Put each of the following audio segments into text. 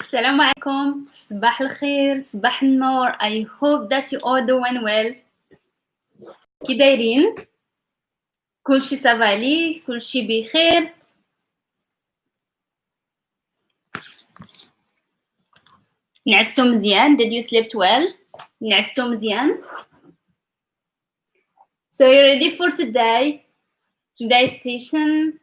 السلام عليكم صباح الخير صباح النور. I hope that you all doing well. كي دايرين؟ كلشي صافا عليك؟ كلشي بخير؟ نعستو مزيان؟ Did you sleep well? نعستو مزيان؟ So you're ready for today's session?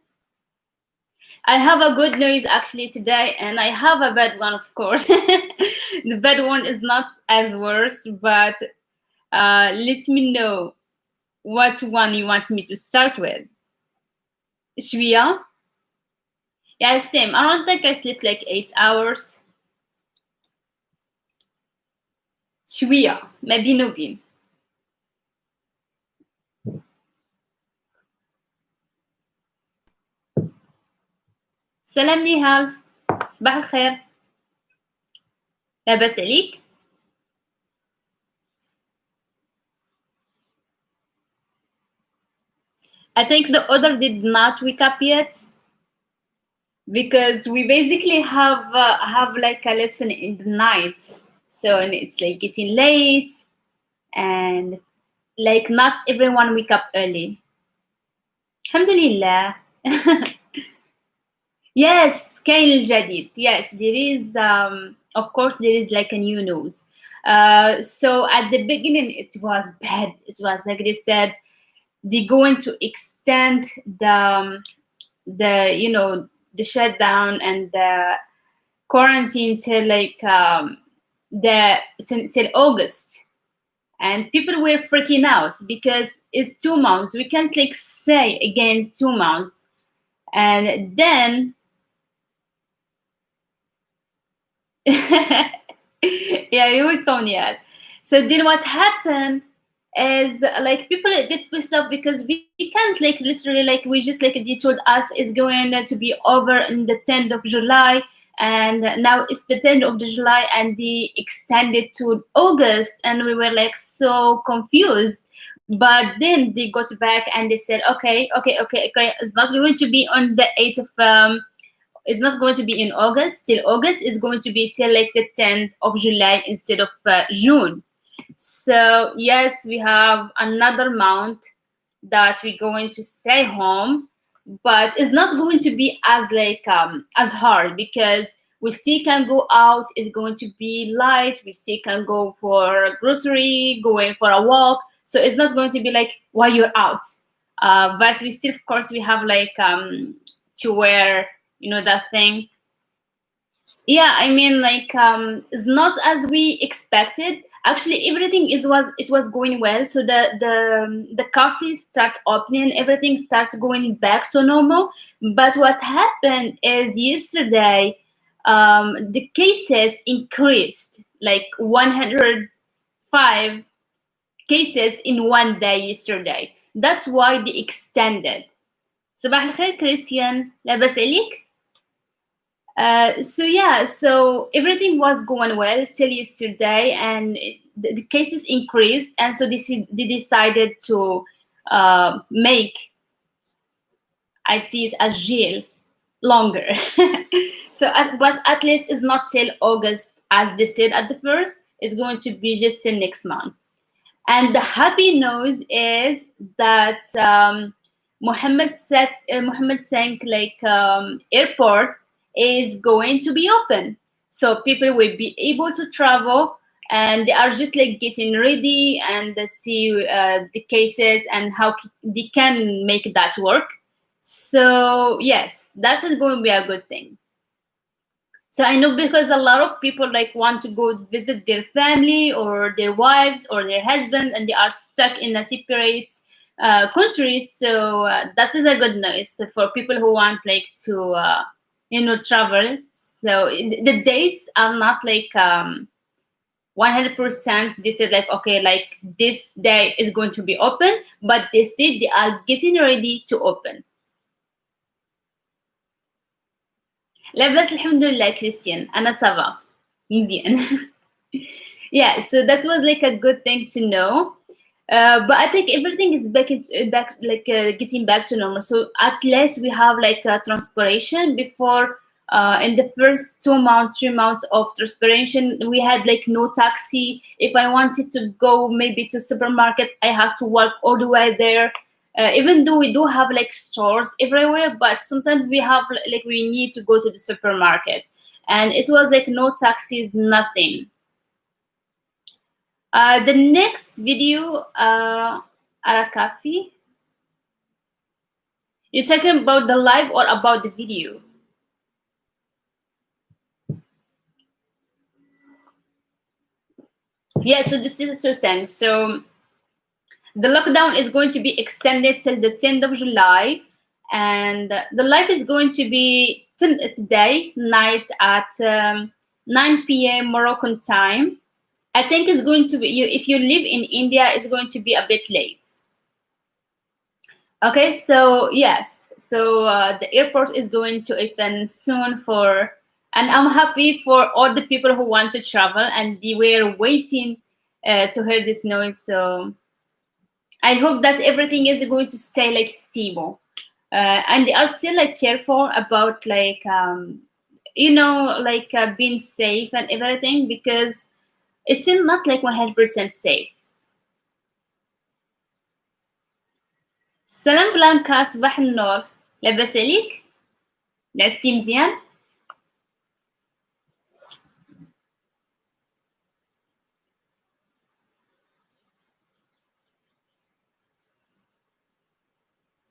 I have a good news actually today, and I have a bad one, of course. The bad one is not as worse, but let me know what one you want me to start with. شوية? Yeah, same. I don't think I slept like 8 hours. شوية ما بين وبين. سلام نهال، صباح الخير. لاباس عليك؟ I think the other did not wake up yet because we basically have like a lesson in the night, so it's like getting late and like not everyone wake up early. Alhamdulillah. Yes, كاين الجديد. Yes, there is of course there is like a new news. So at the beginning it was bad. It was like they said they're going to extend the the shutdown and the quarantine till like till August, and people were freaking out because it's 2 months. We can't like say again 2 months, and then yeah, you will come yet. So then what happened is like people get pissed off because we can't like literally like we just like they told us it's going to be over in the 10th of July, and now it's the 10th of July and they extended to August, and we were like so confused. But then they got back and they said okay, it's not going to be on the 8th of it's not going to be in August till August. It's going to be till like the 10th of July instead of June. So yes, we have another month that we're going to stay home, but it's not going to be as like as hard because we still can go out. It's going to be light. We still can go for grocery, going for a walk. So it's not going to be like while you're out. But we still, of course, we have like to wear that thing. Yeah, I mean like it's not as we expected. Actually everything was going well, so the coffee starts opening, everything starts going back to normal. But what happened is yesterday the cases increased like 105 cases in one day yesterday. That's why they extended. صباح الخير كريستيان، لاباس عليك؟ So everything was going well till yesterday, and the cases increased, and so they decided to make, I see it as jail, longer. But at least it's not till August as they said at the first. It's going to be just till next month. And the happy news is that Mohammed saying like airport is going to be open, so people will be able to travel, and they are just like getting ready and see the cases and how they can make that work. So yes, that's going to be a good thing. So I know because a lot of people like want to go visit their family or their wives or their husband, and they are stuck in a separate countries. So that is a good news for people who want like to travel. So the dates are not like 100%. They said like okay, like this day is going to be open, but they said they are getting ready to open. لاباس الحمد لله كريستيان، أنا سافا مزيان. Yeah, so that was like a good thing to know. But I think everything is back like getting back to normal. So at least we have like a transpiration before In the first 2 months, 3 months of transparency, we had like no taxi. If I wanted to go maybe to supermarkets, I have to walk all the way there. Even though we do have like stores everywhere, but sometimes we have like we need to go to the supermarket, and it was like no taxis, nothing. The next video, Arakafi, you're talking about the live or about the video? Yeah, so this is two things. So the lockdown is going to be extended till the 10th of July, and the live is going to be today night at 9 p.m. Moroccan time. I think it's going to be you if you live in India, it's going to be a bit late. Okay, so yes, so the airport is going to open soon for, and I'm happy for all the people who want to travel and they were waiting to hear this noise. So I hope that everything is going to stay like stable, and they are still like careful about like like being safe and everything because it's still not like 100% safe. سلام بلانكا، صباح النور، لاباس عليك؟ نعستي مزيان؟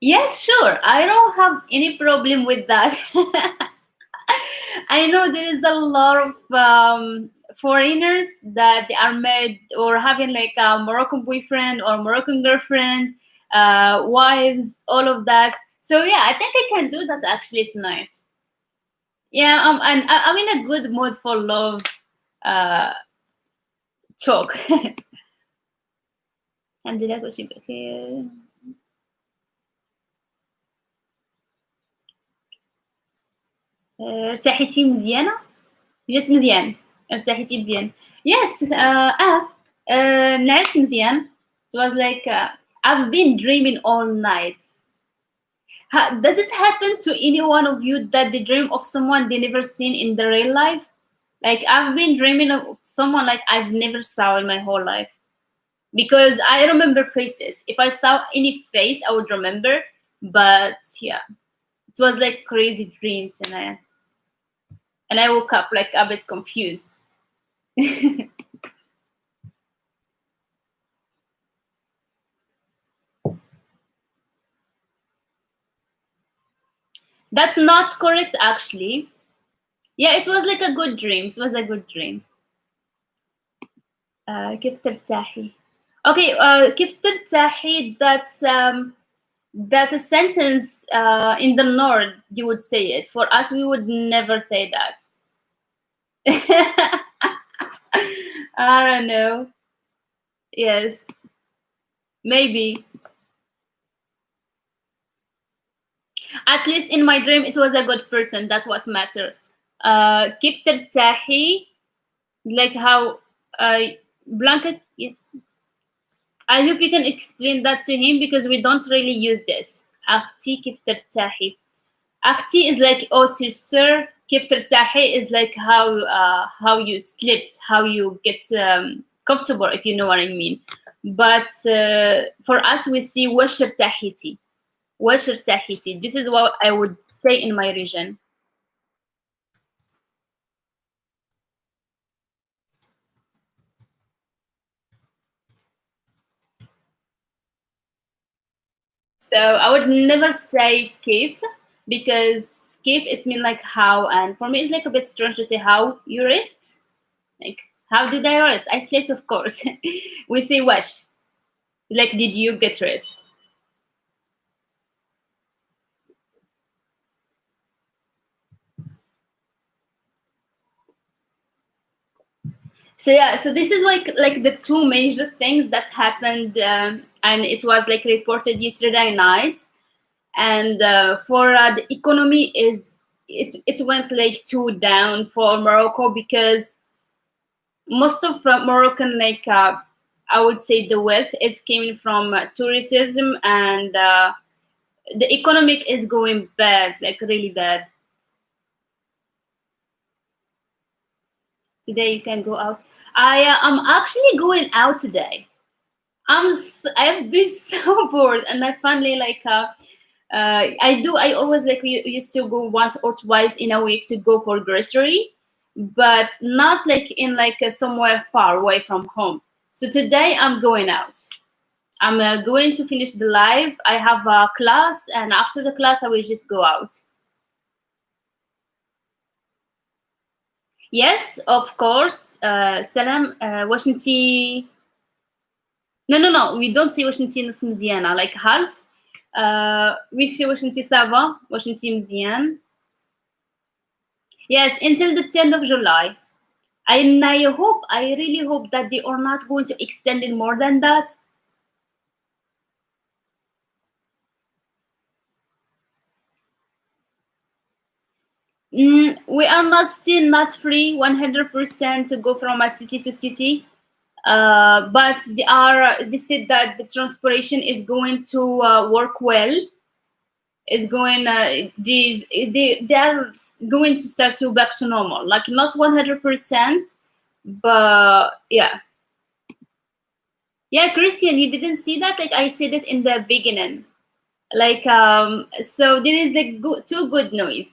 Yes, sure. I don't have any problem with that. I know there is a lot of foreigners that they are married or having like a Moroccan boyfriend or Moroccan girlfriend, wives, all of that. So yeah, I think I can do that actually tonight. Yeah, and I'm in a good mood for love talk. الحمد لله كل شيء بخير. ارتاحيتي مزيانة؟ جات مزيان، ارتاحيتي مزيان. Yes, نعست مزيان. It was like I've been dreaming all night. Does it happen to any one of you that they dream of someone they never seen in the real life? Like I've been dreaming of someone like I've never saw in my whole life. Because I remember faces. If I saw any face, I would remember. But yeah, it was like crazy dreams, and I woke up like a bit confused. That's not correct, actually. Yeah, it was like a good dream. It was a good dream. كيف ترتاحي? Okay, كيف ترتاحي? That's a sentence in the north. You would say it. For us, we would never say that. I don't know. Yes, maybe. At least in my dream, it was a good person. That's what matter. كيف ترتاحي? Like how Blanca, yes. I hope you can explain that to him because we don't really use this. أختي كيف ترتاحي? أختي is like oh sister. كيف ترتاحي is like how you slept, how you get comfortable, if you know what I mean. But for us, we see وش ارتاحيتي. وش ارتاحيتي. This is what I would say in my region. So I would never say كيف because كيف is mean like how, and for me it's like a bit strange to say how you rest. Like how did I rest? I slept, of course. We say وش, like did you get rest? So yeah, so this is like the two major things that happened, and it was like reported yesterday night. And for the economy is it went like too down for Morocco because most of Moroccan like I would say the wealth is coming from tourism, and the economic is going bad, like really bad. Today you can go out. I'm actually going out today. I've been so bored, and I finally I always like we used to go once or twice in a week to go for grocery, but not like in somewhere far away from home. So today I'm going out. I'm going to finish the live. I have a class, and after the class I will just go out. Yes, of course. Salam, Washington. No, no, no. We don't say Washington نص مزيانة like half. We say Washington سافا Washington مزيان. Yes, until the 10th of July. And I really hope that they are not going to extend it more than that. We are not still not free 100% to go from a city to city. But they said that the transportation is going to work well. It's going they are going to start to back to normal, like not 100%, but yeah. Yeah, Christian, you didn't see that? Like I said it in the beginning. So there is two good news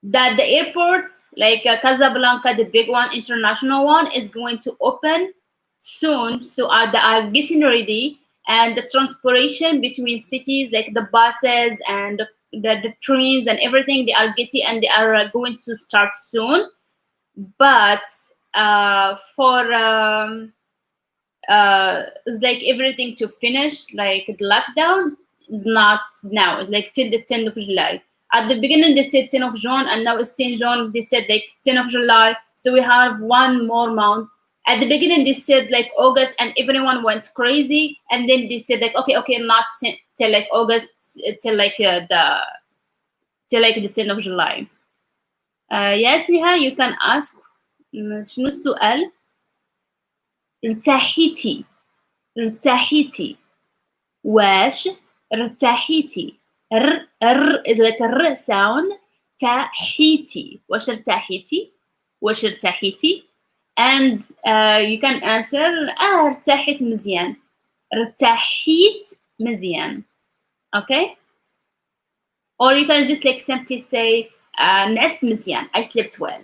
that the airport, like Casablanca, the big one, international one, is going to open soon. So they are getting ready, and the transportation between cities, like the buses and the trains and everything, they are getting and they are going to start soon. But for like everything to finish, like the lockdown is not now, like till the 10th of July. At the beginning they said 10th of June, and now it's 10th June. They said like 10th of July, so we have one more month. At the beginning they said like August, and everyone went crazy, and then they said like okay, not till like August, till like the 10th of July. Yes, Niha, you can ask. شنو السؤال؟ ارتحيتي ارتحيتي واش ارتحيتي ر is like a r sound. تحيتي واش ارتحيتي واش ارتحيتي. And you can answer ارتحيت مزيان. ارتحيت مزيان. Okay, or you can just like simply say نعس مزيان, I slept well.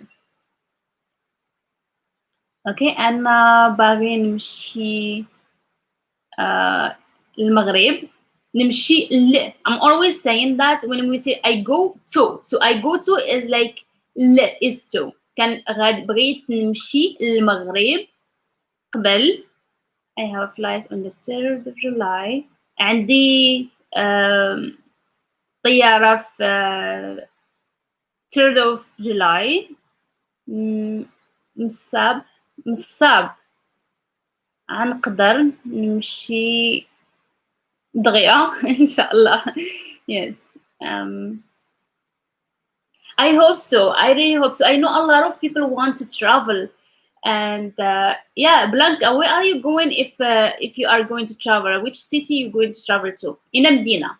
Okay, أنا باغي نمشي المغرب. نمشي ل. I'm always saying that when we say I go to. So I go to is like ل is to. كان بغيت نمشي المغرب قبل. I have a flight on the 3rd of July. عندي طيارة في 3rd of July. مصاب غنقدر نمشي دغيا إن شاء الله. Yes. I hope so. I really hope so. I know a lot of people want to travel, and yeah, Blanca, where are you going if you are going to travel? Which city you going to travel to? In Medina.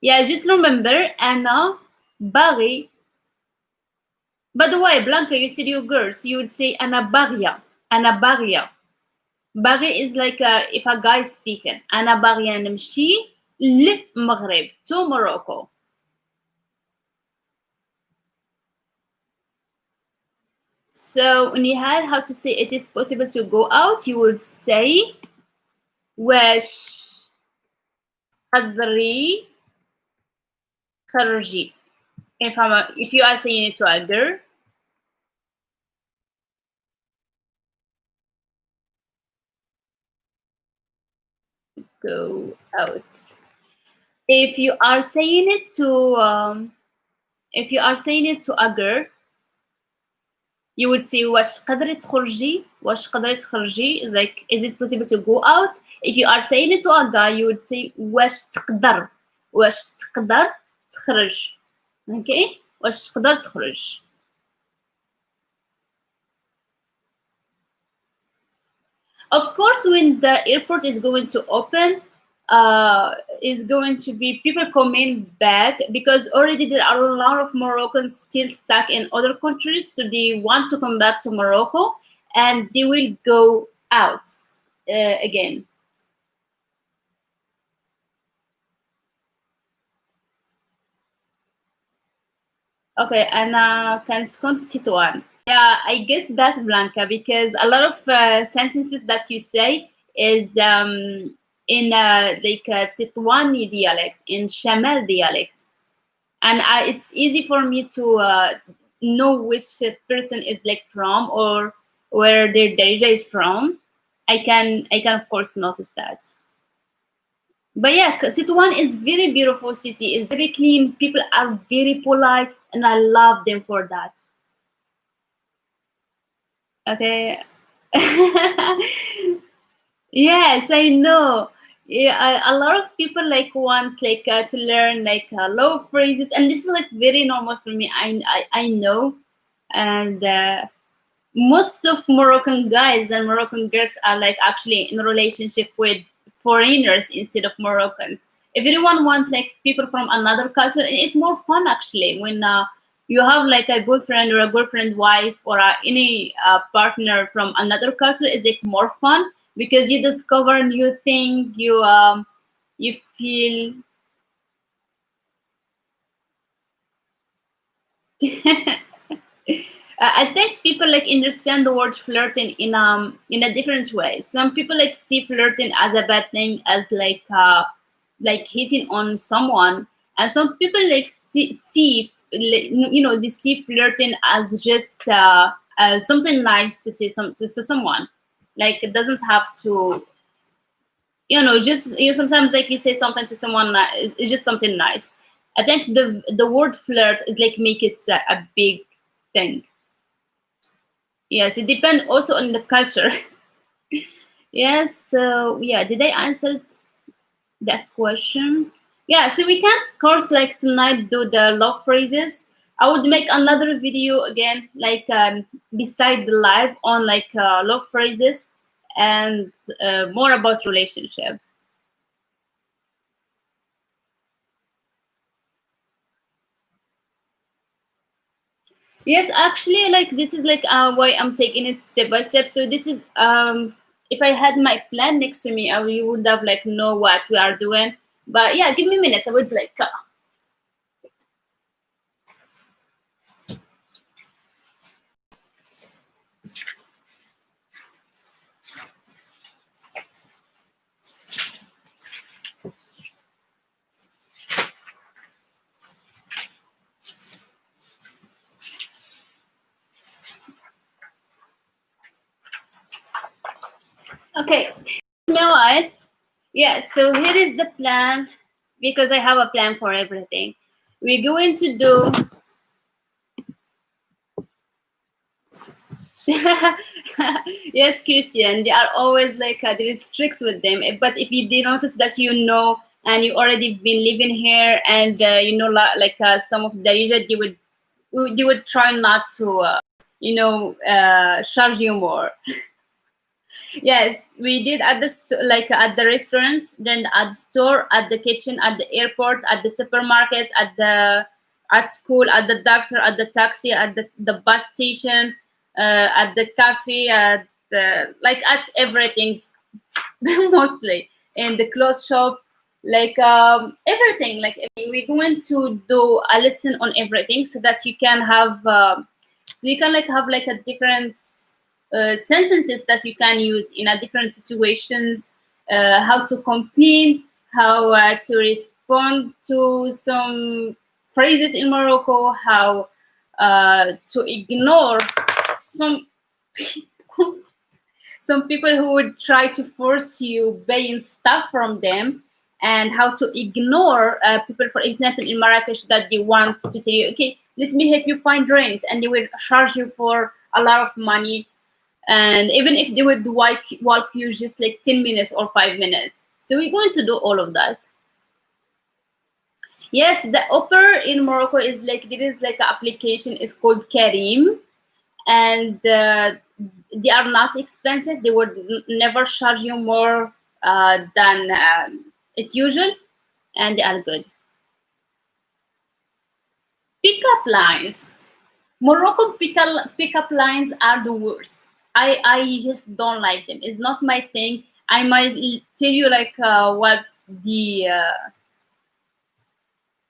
Yeah, just remember Anna, Bari. By the way, Blanca, you said you're girls. You would say Anna Baria. Anna Baria. Bari is like if a guy is speaking. أنا باغية نمشي للمغرب, to Morocco. So Nihal, how to say it is possible to go out? You would say واش تقدري تخرجي. If you are saying it to a girl, go out. If you are saying it to a girl, you would say واش قدري تخرجي. واش قدري تخرجي is like, is it possible to go out? If you are saying it to a guy, you would say واش تقدر تخرج. Okay, واش تقدر تخرج. Of course, when the airport is going to open, is going to be people coming back because already there are a lot of Moroccans still stuck in other countries, so they want to come back to Morocco and they will go out again. Okay, Ana, kannst konstituan. Yeah, I guess that's Blanca because a lot of sentences that you say is in like Titwani dialect, in Shamal dialect, and it's easy for me to know which person is like from or where their Darija is from. I can of course notice that. But yeah, Tituan is very beautiful city. It's very clean. People are very polite, and I love them for that. Okay. Yes, I know. Yeah, a lot of people like want like to learn like low phrases, and this is like very normal for me. I know, and most of Moroccan guys and Moroccan girls are like actually in a relationship with foreigners instead of Moroccans. If anyone wants like people from another culture, it's more fun actually when you have like a boyfriend or a girlfriend, wife, or any partner from another culture. It's like more fun because you discover new things. You feel. I think people like understand the word flirting in a different way. Some people like see flirting as a bad thing, as like hitting on someone, and some people like see like, they see flirting as just something nice to say to someone. Like it doesn't have to, just sometimes like you say something to someone, it's just something nice. I think the word flirt is like make it a big thing. Yes, it depends also on the culture. Yes, so yeah, did I answer that question? Yeah, so we can, of course, like tonight do the love phrases. I would make another video again, like beside the live on like love phrases and more about relationship. Yes, actually, like this is like why I'm taking it step by step. So this is if I had my plan next to me, I would have like know what we are doing. But yeah, give me minutes. I would like. Okay, you know what? Yeah. So here is the plan because I have a plan for everything. We're going to do. Yes, Christian. They are always like there is tricks with them. But if you did notice that and you already been living here and like some of the Darija, they would try not to charge you more. Yes, we did at the like at the restaurants, then at the store, at the kitchen, at the airports, at the supermarkets, at school, at the doctor, at the taxi, at the bus station, at the cafe, at the like at everything, mostly in the clothes shop, like everything. Like we're going to do a lesson on everything so that you can have so you can like have like a different sentences that you can use in a different situations, how to complain, how to respond to some phrases in Morocco, how to ignore some some people who would try to force you buying stuff from them, and how to ignore people, for example, in Marrakesh, that they want to tell you, okay, let me help you find rent, and they will charge you for a lot of money, and even if they would walk you just like 10 minutes or 5 minutes. So we're going to do all of that. Yes, the Uber in Morocco is like, there is like an application, it's called Karim, and they are not expensive. They would never charge you more than It's usual and they are good. Pickup lines. Moroccan pickup lines are the worst. I just don't like them. It's not my thing. I might tell you like what the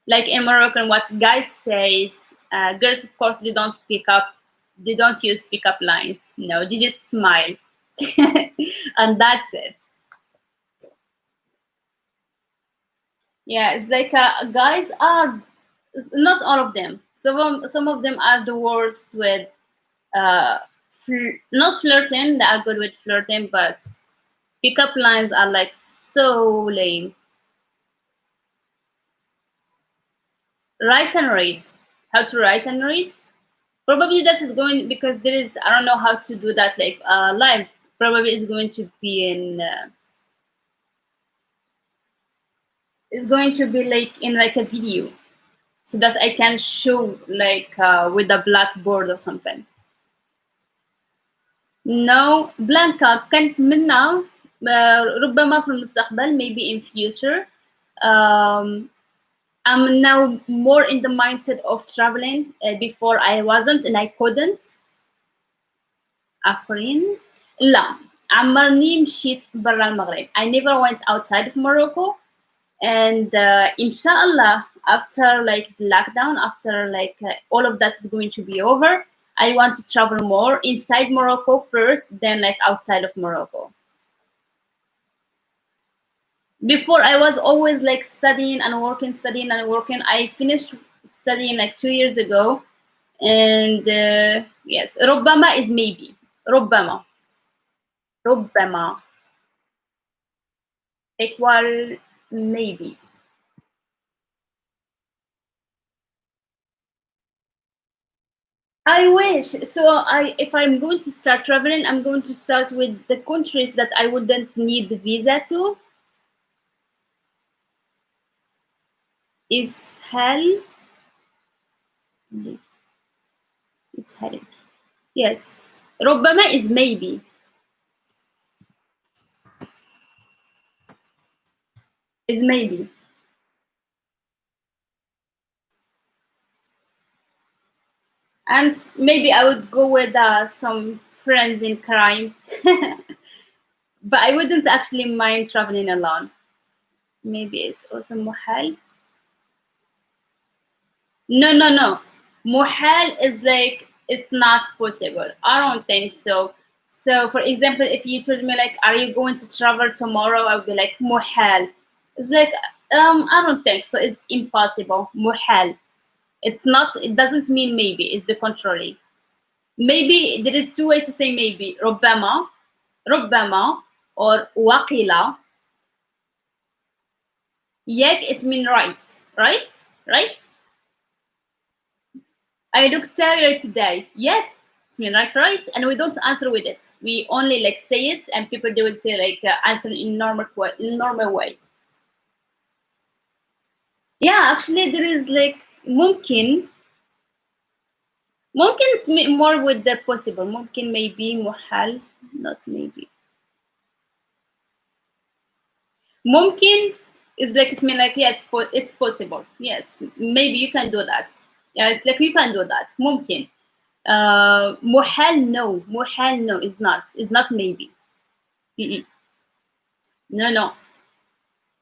like in Moroccan what guys says. Girls of course they don't pick up. They don't use pickup lines. No, they just smile, and that's it. Yeah, it's like guys are not all of them. Some of them are the worst with uh, not flirting. They are good with flirting, but pickup lines are like so lame. Write and read. How to write and read? Probably that is going because there is I don't know how to do that like live. Probably it's going to be in. It's going to be like in like a video, so that I can show like with a blackboard or something. No, بلانكا كنت منها ربما في المستقبل maybe in future. Um, I'm now more in the mindset of traveling. Before I wasn't and I couldn't. آخرين لا عمرني مشيت برا المغرب. I never went outside of Morocco and inshallah after like the lockdown after like all of that is going to be over, I want to travel more inside Morocco first then like outside of Morocco. Before I was always like studying and working. I finished studying like 2 years ago and yes ربما is maybe ربما ربما equal maybe. I wish. So if I'm going to start traveling, I'm going to start with the countries that I wouldn't need the visa to. Ishal, Ishalik. Yes. ربما is maybe. Is maybe. And maybe I would go with some friends in crime, but I wouldn't actually mind traveling alone. Maybe it's also muhal. No, no, no. Muhal is like it's not possible. I don't think so. So, for example, if you told me like, "Are you going to travel tomorrow?" I would be like, "Muhal." It's like, I don't think so. It's impossible. Muhal. It's not. It doesn't mean maybe. It's the contrary. Maybe there is two ways to say maybe. ربما, ربما, or وقيل. Yet it mean right, right, right. I looked tired today. Yet it's mean like right, and we don't answer with it. We only like say it, and people they would say like answer in normal way. Yeah, actually there is like ممكن. ممكن is more with the possible. ممكن maybe محال not maybe. ممكن is like it's mean like yes it's possible. Yes, maybe you can do that. Yeah, it's like you can do that. ممكن. محال no. محال no is not. It's not maybe. Mm-mm. No, no.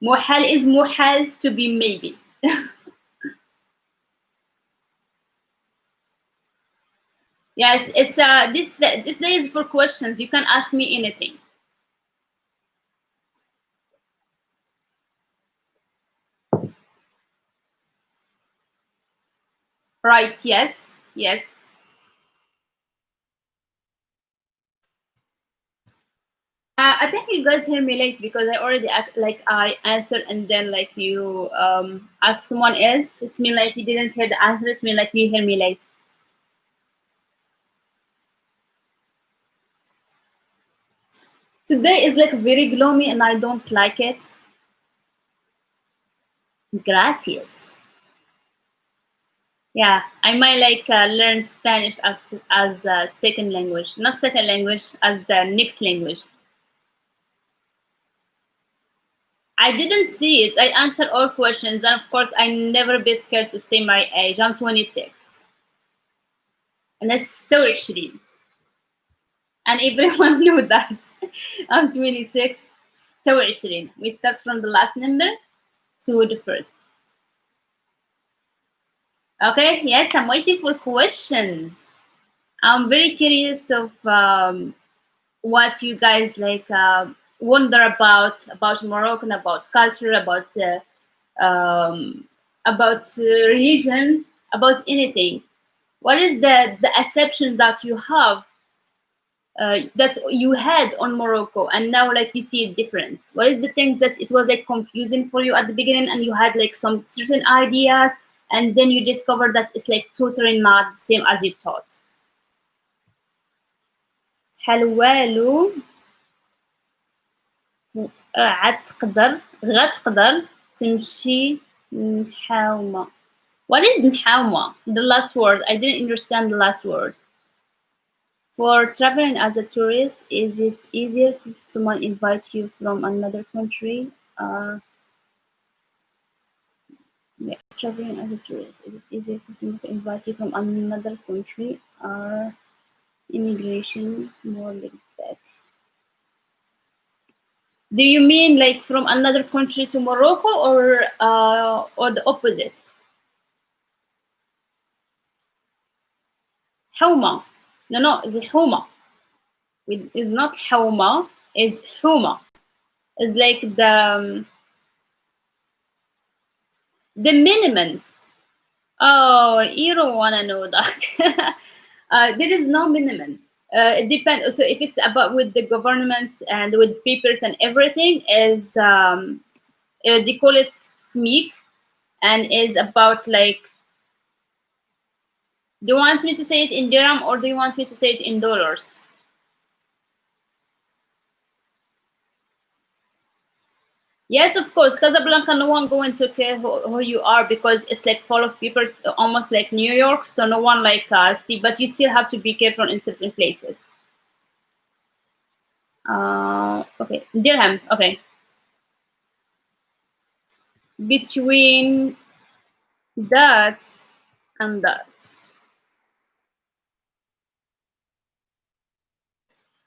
محال is محال to be maybe. Yes, it's this day is for questions. You can ask me anything. Right? Yes. Yes. I think you guys hear me late because I already like I answered and then like you ask someone else. It's mean like you didn't hear the answer. It's mean like you hear me late. Today is like very gloomy and I don't like it. Gracias. Yeah, I might like learn Spanish as a second language, not second language, as the next language. I didn't see it. I answered all questions, and of course, I never be scared to say my age. I'm 26, and that's so 20, and everyone knew that. I'm 26, so 20. We start from the last number to the first. Okay, yes, I'm waiting for questions. I'm very curious of what you guys like wonder about Moroccan, about culture, um, about religion, about anything. What is the assumption that you have that you had on Morocco, and now like you see a difference? What is the things that it was like confusing for you at the beginning, and you had like some certain ideas, and then you discovered that it's like totally not the same as you thought? حلوالو عتقدر غتقدر تمشي نحاومة. What is نحاومة? The last word. I didn't understand the last word. For traveling as a tourist, is it easier if someone invites you from another country? Yeah, traveling as a tourist, is it easier for someone to invite you from another country? Immigration more laid back? Do you mean like from another country to Morocco, or the opposite? Homa. No, no, it's Homa. It's not Homa, it's Huma. It's like the minimum. Oh, you don't want to know that. There is no minimum. It depends. So if it's about with the government and with papers and everything, is they call it SMEEK, and is about like. Do you want me to say it in dirham, or do you want me to say it in dollars? Yes, of course. Casablanca, no one going to care who you are, because it's like full of people, almost like New York. So no one like see, but you still have to be careful in certain places. Okay, dirham. Okay, between that and that.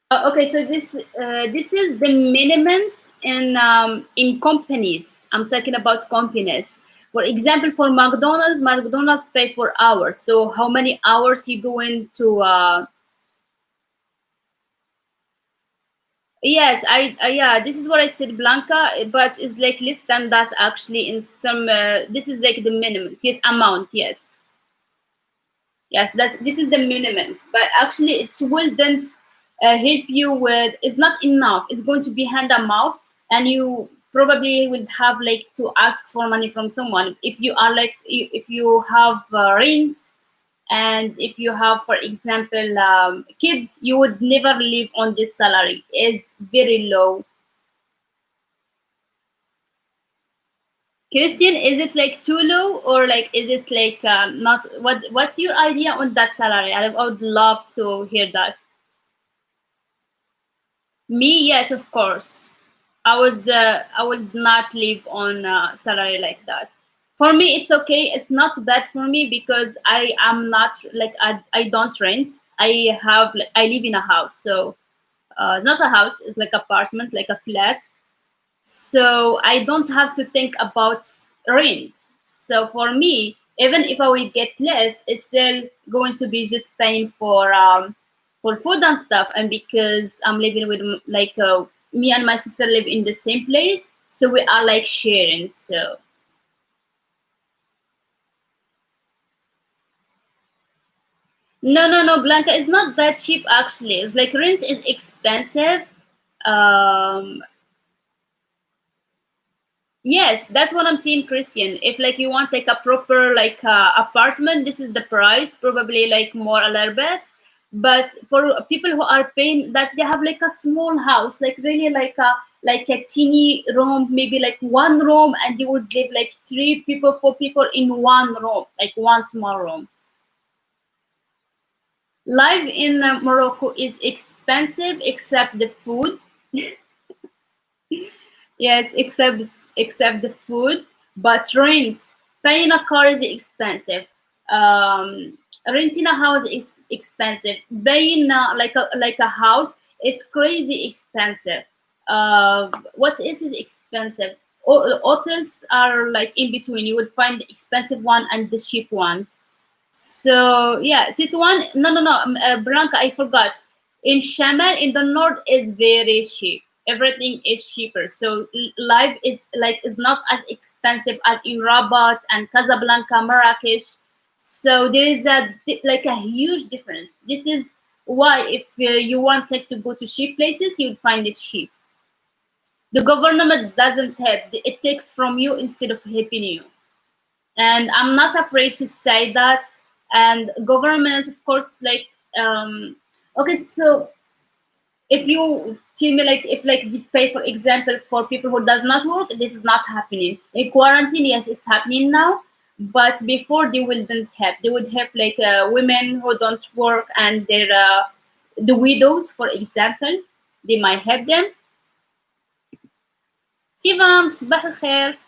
Okay, so this is the minimum in companies. I'm talking about companies. For example, for McDonald's, McDonald's pay for hours. So how many hours you go into? Yes, yeah, this is what I said, Blanca, but it's like less than that actually in some. This is like the minimum. Yes, amount. Yes. Yes, this is the minimum, but actually it wouldn't help you with. It's not enough. It's going to be hand and mouth, and you probably would have like to ask for money from someone. If you are like, if you have rents, and if you have, for example, kids, you would never live on this salary. It's very low. Christian, is it like too low, or like is it like not? What's your idea on that salary? I would love to hear that. Me, yes, of course. I would not live on salary like that. For me, it's okay. It's not bad for me because I am not like I don't rent. I have I live in a house, so not a house. It's like apartment, like a flat. So I don't have to think about rent. So for me, even if I will get less, it's still going to be just paying for food and stuff. And because I'm living with like me and my sister live in the same place, so we are like sharing. So no, no, no, Blanca, it's not that cheap actually. It's like rent is expensive. Um, Yes, that's what I'm saying, Christian. If like you want like a proper like apartment, this is the price, probably like more a little bit. But for people who are paying that, they have like a small house, like really like a teeny room, maybe like one room, and you would live like three people, four people in one room, like one small room. Life in Morocco is expensive, except the food. Yes, except the food, but rent. Paying a car is expensive. Renting a house is expensive. Buying like a house is crazy expensive. What else is expensive? Hotels are like in between. You would find the expensive one and the cheap one. So yeah, Tituan. No, no, no. Blanca, I forgot. In Shamal, in the north, is very cheap. Everything is cheaper. So life is not as expensive as in Rabat and Casablanca, Marrakesh. So there is like a huge difference. This is why if you want like to go to cheap places, you'd find it cheap. The government doesn't help. It takes from you instead of helping you, and I'm not afraid to say that. And governments, of course, okay, so if you tell me like if like they pay, for example, for people who does not work, this is not happening in quarantine. Yes, it's happening now, but before they wouldn't help. They would help like women who don't work and their the widows, for example. They might help them. شيفام صباح الخير.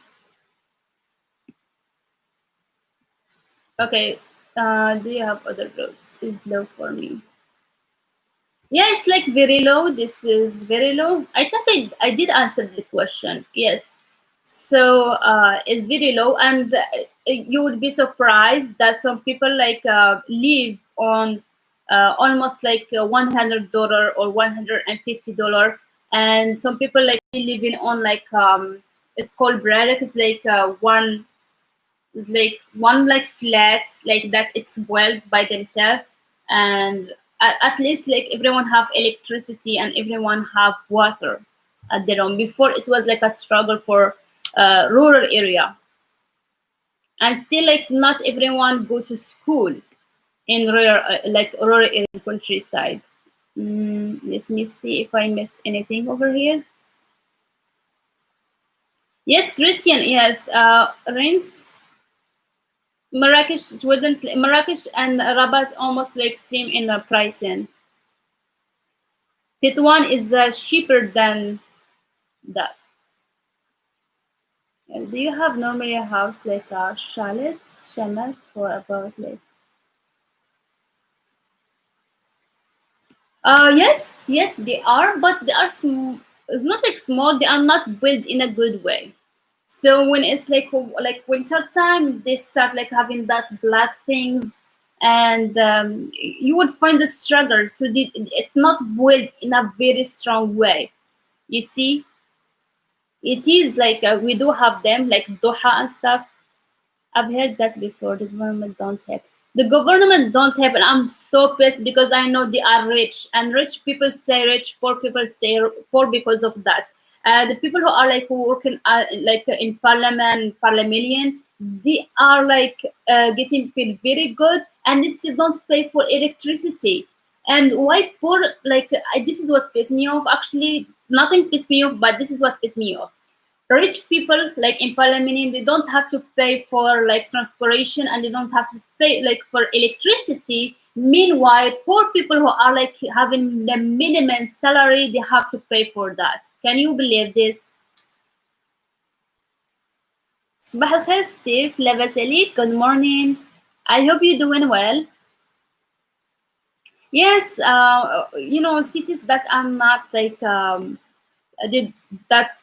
Okay, do you have other roads? Is low for me. Yeah, it's like very low. This is very low. I think I did answer the question. Yes. So it's very low, and you would be surprised that some people like live on almost like $100 or $150, and some people like living on like it's called bread. It's like one like flat like that, it's boiled by themselves. And at least like everyone have electricity and everyone have water at their own. Before it was like a struggle for rural area, and still like not everyone go to school in rural like rural area, countryside. Let me see if I missed anything over here. Yes, Christian, yes. Rents Marrakesh, it wouldn't Marrakesh and Rabat almost like same in pricing. Tetouan is cheaper than that. Do you have normally a house like a chalet, chalet for about like? Yes, yes, they are, but they are small. It's not like small. They are not built in a good way. So when it's like winter time, they start like having that black things, and you would find the struggle. So it's not built in a very strong way. You see, it is like we do have them like Doha and stuff. I've heard that before. The government don't help. The government don't help, and I'm so pissed because I know they are rich, and rich people say rich, poor people say poor because of that. The people who are like who work in parliament, parliamentarian, they are like getting paid very good, and they still don't pay for electricity. And why poor? This is what pisses me off. Actually, nothing pisses me off, but this is what pisses me off. Rich people like in Palestine, they don't have to pay for like transportation, and they don't have to pay like for electricity. Meanwhile, poor people who are like having the minimum salary, they have to pay for that. Can you believe this? صباح الخير Steve, لاباس عليك? Good morning. I hope you're doing well. Yes, cities that are not like that's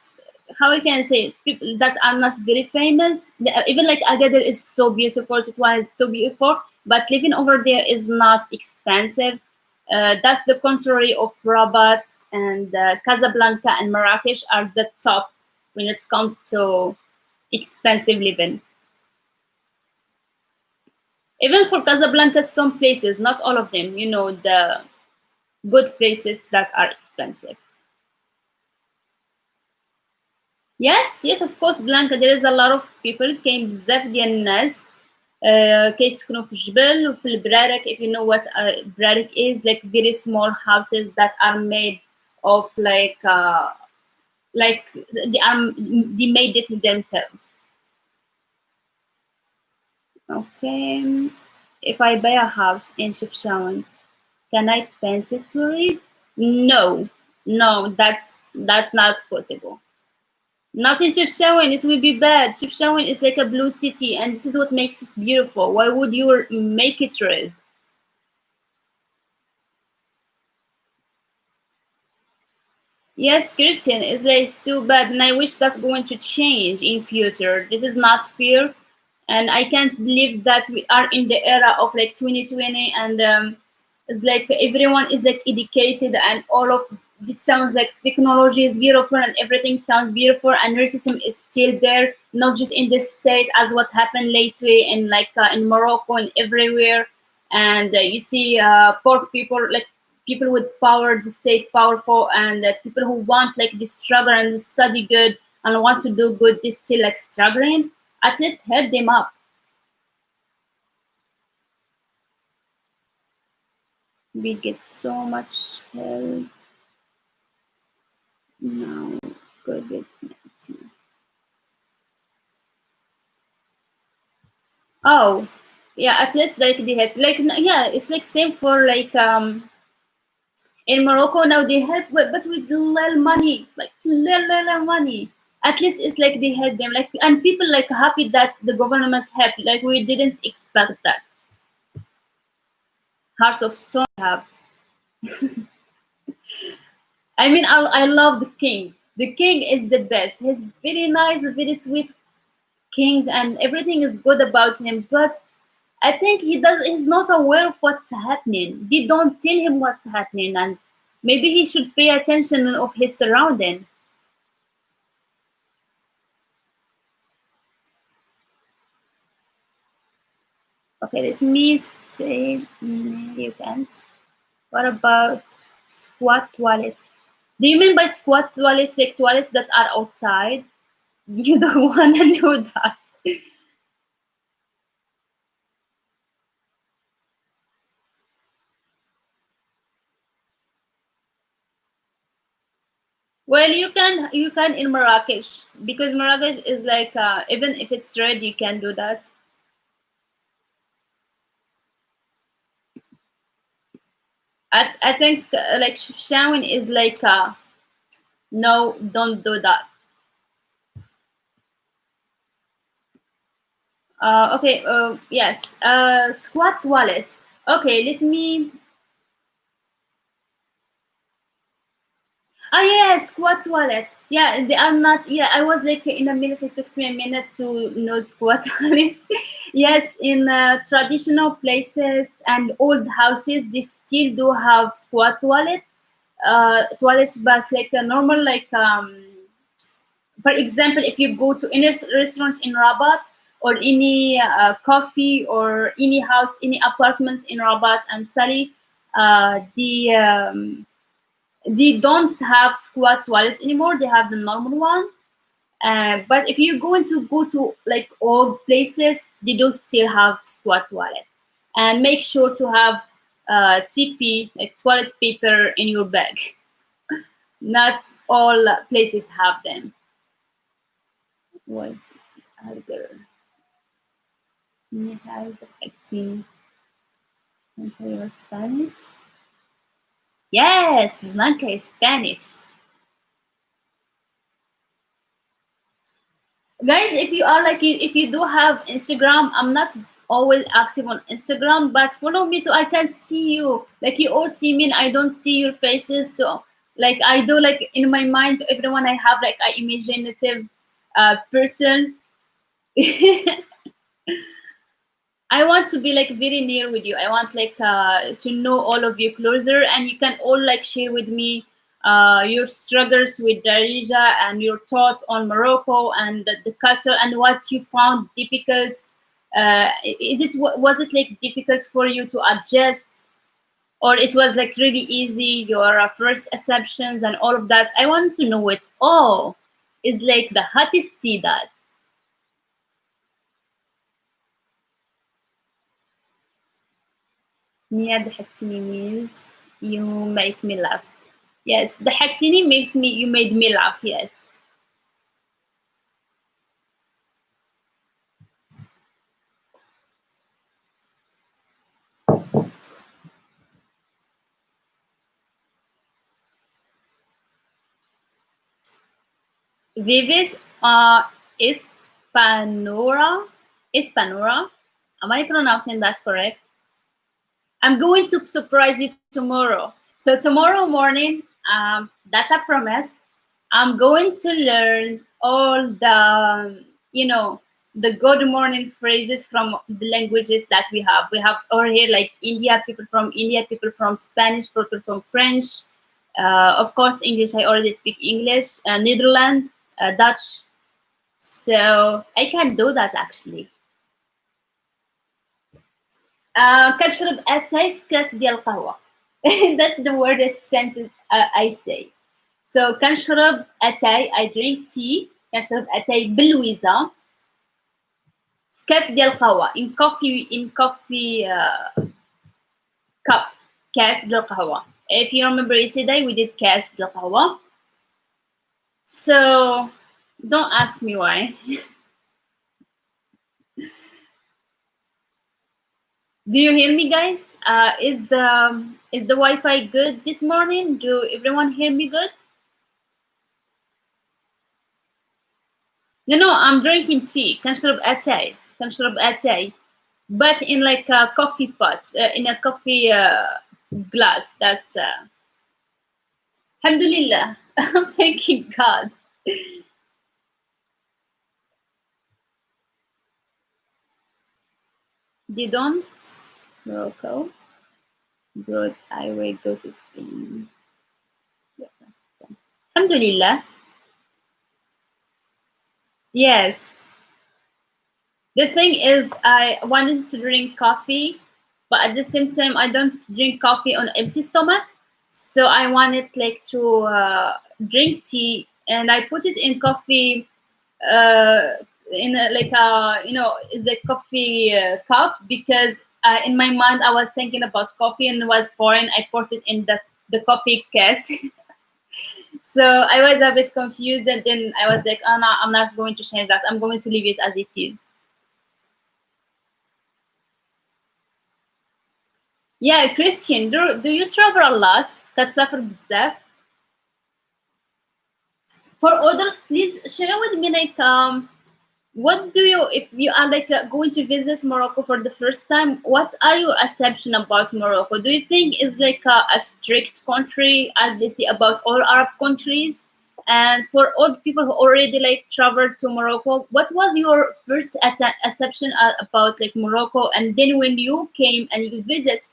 how I can say it, people that are not very famous. Even like Agadir is so beautiful, Sitwan is so beautiful, but living over there is not expensive. That's the contrary of Rabat, and Casablanca and Marrakesh are the top when it comes to expensive living. Even for Casablanca, some places, not all of them, the good places that are expensive. Yes, yes, of course, Blanca, there is a lot of people. كاين بزاف ديال الناس كيسكنوا في الجبل وفي البرارك. If you know what برارك is, like very small houses that are made of like they made it themselves. Okay, if I buy a house in Chefchaouen, can I paint it to it? No, no, that's not possible. Not in Chefchaouen, it will be bad. Chefchaouen is like a blue city, and this is what makes it beautiful. Why would you make it red? Yes, Christian, is like so bad, and I wish that's going to change in future. This is not fair, and I can't believe that we are in the era of like 2020, and it's like everyone is like educated, and all of it sounds like technology is beautiful, and everything sounds beautiful, and racism is still there, not just in the state as what happened lately in like in Morocco and everywhere, and you see poor people like people with power they stay powerful, and people who want like this struggle and study good and want to do good they still like struggling. At least help them up. We get so much help now. COVID-19. Oh, yeah, at least like they help like yeah, it's like same for like in Morocco now they help but with little money, like little money. At least it's like they help them like, and people like happy that the government help, like we didn't expect that. Heart of stone have. I mean, I love the king. The king is the best. He's very nice, very sweet king, and everything is good about him. But I think he's not aware of what's happening. They don't tell him what's happening, and maybe he should pay attention of his surrounding. Okay, let me say you can't. What about squat toilets? Do you mean by squat toilets like toilets that are outside? You don't want to know that. Well, you can in Marrakesh because Marrakesh is like even if it's red, you can do that. I think like Shawin is like no, don't do that. Okay. Yes. Squat wallets. Okay. Let me. Oh yeah, squat toilets. Yeah, they are not. Yeah, I was like in a minute. It took me a minute to know squat toilets. Yes, in traditional places and old houses, they still do have squat toilets, but like a normal like for example, if you go to any restaurant in Rabat or any coffee or any house, any apartments in Rabat and Sali, they don't have squat toilets anymore. They have the normal one. But if you're going to go to like old places, they do still have squat toilet. And make sure to have TP, like toilet paper, in your bag. Not all places have them. What is other? Have acting in Spanish? Yes, Blanca is Spanish. Guys, if you are like if you do have Instagram, I'm not always active on Instagram, but follow me so I can see you. Like you all see me and I don't see your faces. So like I do like in my mind everyone I have like a imaginative person. I want to be like very near with you. I want like to know all of you closer, and you can all like share with me your struggles with Darija and your thoughts on Morocco and the culture and what you found difficult. Is it was it like difficult for you to adjust, or it was like really easy? Your first assumptions and all of that. I want to know it all. Is like the hottest tea that. Nia ضحكتني means you make me laugh. Yes, the ضحكتني makes me you made me laugh. Yes. Vivis uh, Ispanora. Ispanora. Am I pronouncing that correct? I'm going to surprise you tomorrow. So tomorrow morning, that's a promise. I'm going to learn all the, the good morning phrases from the languages that we have. We have over here like India, people from Spanish, people from French. Of course, English. I already speak English. Netherlands, Dutch. So I can do that actually. كنشرب اتاي في كاس ديال القهوة. That's the wordest sentence I say. So كنشرب اتاي, I drink tea. كنشرب اتاي باللويزة في كاس ديال القهوة, in coffee cup, كاس ديال القهوة. If you remember yesterday we did كاس ديال القهوة. So don't ask me why. Do you hear me, guys? Is the Wi-Fi good this morning? Do everyone hear me good? No, I'm drinking tea. كنشرب اتاي. كنشرب اتاي. But in like a coffee pot, in a coffee glass. That's Alhamdulillah. I'm thanking God. They don't Morocco. Good. I will go to Spain. Alhamdulillah. Yes. The thing is, I wanted to drink coffee, but at the same time, I don't drink coffee on empty stomach. So I wanted like to drink tea, and I put it in coffee, in like a is a coffee cup, because in my mind I was thinking about coffee and it was pouring. I poured it in the coffee case. So I was a bit confused, and then I was like, oh no, I'm not going to change that. I'm going to leave it as it is. Yeah, Christian, do you travel a lot? كتسافر بزاف? For others, please share with me like what do you, if you are like going to visit Morocco for the first time, what are your assumption about Morocco? Do you think it's like a strict country as they say about all Arab countries? And for all the people who already like traveled to Morocco, what was your first assumption about like Morocco? And then when you came and you visit,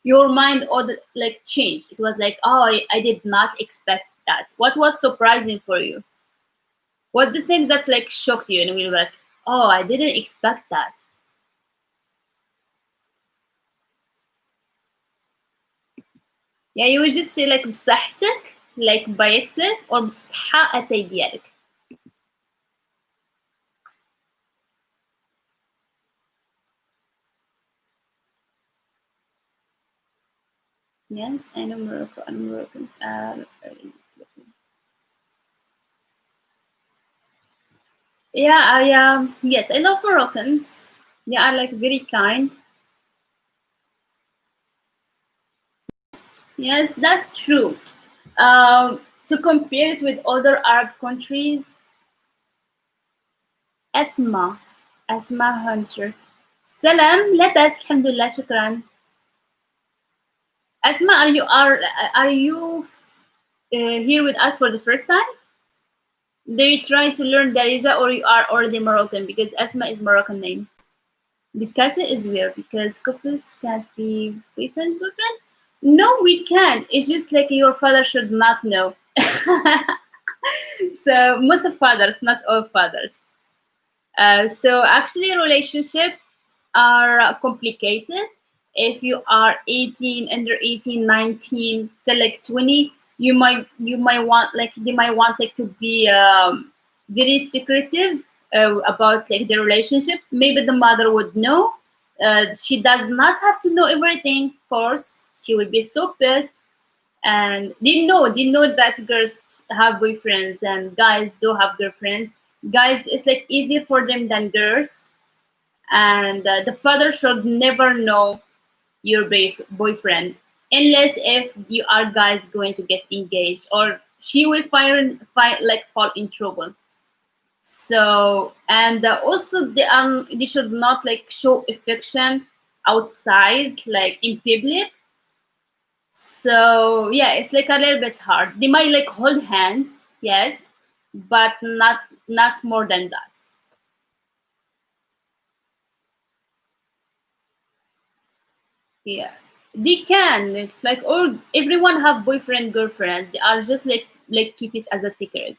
your mind or like changed. It was like, oh, I did not expect that. What was surprising for you? What the thing that like shocked you and we were like, oh, I didn't expect that? Yeah, you would just say like بصحتك, like بيتك, or بصحة أتاي ديالك. Yes, I know Morocco and Moroccans are very lovely. Yeah, yes, I love Moroccans. They are like very kind. Yes, that's true. To compare it with other Arab countries, أسماء أسماء هانتر. سلام لاباس الحمد لله شكرا. أسماء, are you here with us for the first time? Do you try to learn Darija or you are already Moroccan? Because Asma is Moroccan name. The kata is weird because couples can't be boyfriend. No, we can. It's just like your father should not know. So most of fathers, not all fathers. So actually, relationships are complicated. If you are 18, under 18, 19 to like 20, you might want like they might want like to be very secretive about like the relationship. Maybe the mother would know. She does not have to know everything. Of course, she would be so pissed. And they know that girls have boyfriends and guys do have girlfriends. Guys, it's like easier for them than girls, and the father should never know your boyfriend unless if you are guys going to get engaged, or she will like fall in trouble. So, and also they should not like show affection outside, like in public. So yeah, it's like a little bit hard. They might like hold hands, yes, but not more than that. Yeah, they can. It's like, or everyone have boyfriend girlfriend. They are just like keep it as a secret.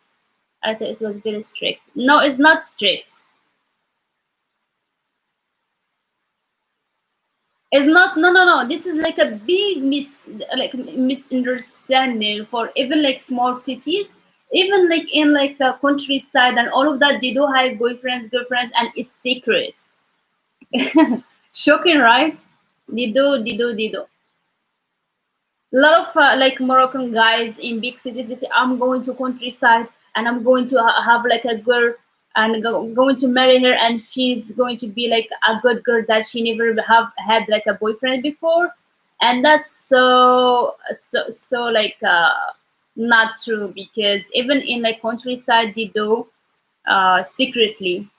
I thought it was very strict. No, it's not strict. It's not. No, no, no. This is like a big misunderstanding for even like small cities, even like in like a countryside and all of that. They do have boyfriends, girlfriends, and it's secret. Shocking, right? They do. They do. They do. A lot of like Moroccan guys in big cities, they say, I'm going to countryside and I'm going to have like a girl and going to marry her, and she's going to be like a good girl that she never have had like a boyfriend before. And that's so like not true, because even in like countryside they do secretly.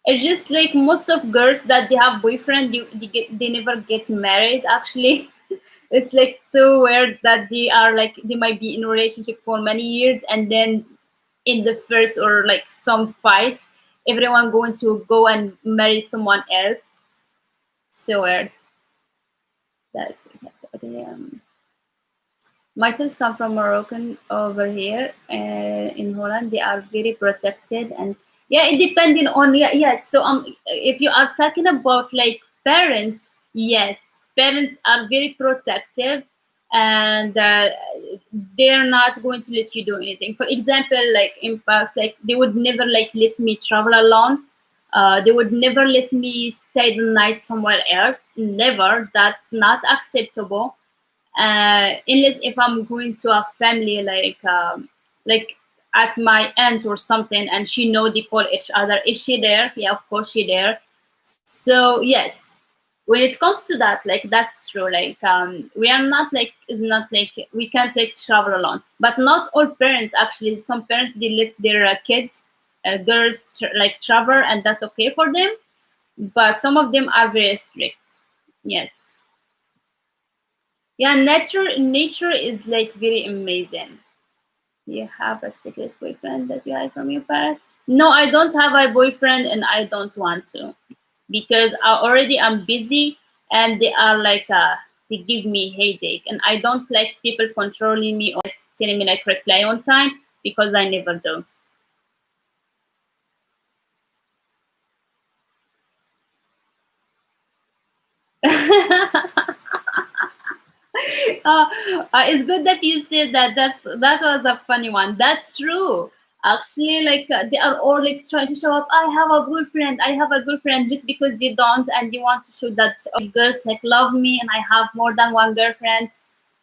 It's just like most of girls that they have boyfriend, they never get married actually. It's like so weird that they are like they might be in a relationship for many years, and then in the first or like some fights, everyone going to go and marry someone else. So weird. That's okay. My sons come from Moroccan over here in Holland. They are very protected, and yeah, it depending on, yeah, yes. So if you are talking about like parents, yes, parents are very protective, and they're not going to let you do anything. For example, like in past, like they would never like let me travel alone. They would never let me stay the night somewhere else. Never. That's not acceptable, unless if I'm going to a family like at my aunt or something, and she know they call each other. Is she there? Yeah, of course she there. So yes, when it comes to that, like that's true. Like we are not like it's not like we can take travel alone, but not all parents actually. Some parents they let their kids, girls like travel, and that's okay for them. But some of them are very strict. Yes. Yeah, nature is like very amazing. You have a secret boyfriend that you hide from your parents? No, I don't have a boyfriend, and I don't want to, because I already am busy, and they are like they give me headache, and I don't like people controlling me or telling me like reply on time, because I never do. uh, it's good that you said that. That was a funny one. That's true. Actually, like they are all like trying to show up. I have a girlfriend. I have a girlfriend, just because they don't, and they want to show that girls like love me, and I have more than one girlfriend.